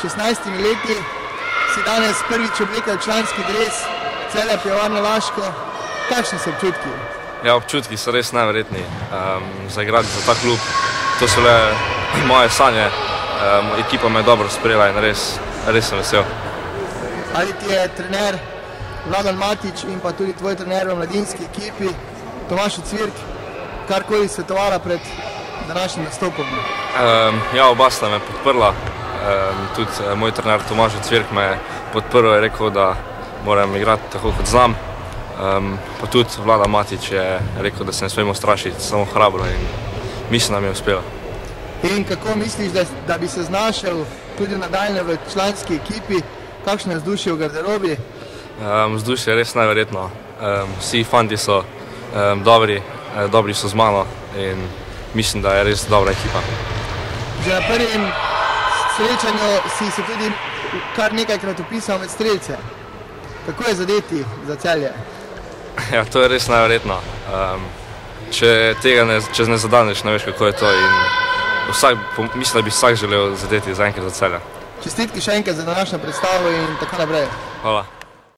16 leti si danes prvič oblekel članski dres Celja Pivovarna Laško. Kakšni so občutki? Ja, občutki so res neverjetni. Zaigrati za ta klub, to so le moje sanje. Ekipa me je dobro sprejela in res sem vesel. Ali ti je trener Vladan Matić in pa tudi tvoj trener v mladinski ekipi Tomaž Ocvirk karkoli svetovala pred današnjim nastopom? Ja, oba sta me podprla. Tudi moj trener Tomaž Ocvirk me je podprl, je rekel, da moram igrati tako, kot znam. Pa tudi Vladan Matić je rekel, da se ne smemo strašiti, samo hrabro, in mislim, da mi je uspelo. In kako misliš, da bi se znašel tudi nadaljne v članski ekipi? Kakšno je vzdušje v garderobi? Vzdušje je res neverjetno. Vsi fanti so dobri so z mano in mislim, da je res dobra ekipa. Že na prvem srečanju si se tudi kar nekajkrat upisal med strelce. Kako je zadeti za Celje? Ja, to je res neverjetno. Če ne zadaneš, ne veš, kako je to, in mislim, da bi vsak želel zadeti zaenkrat za Celje. Čestitki še enkrat za današnjo predstavo in tako naprej. Hvala.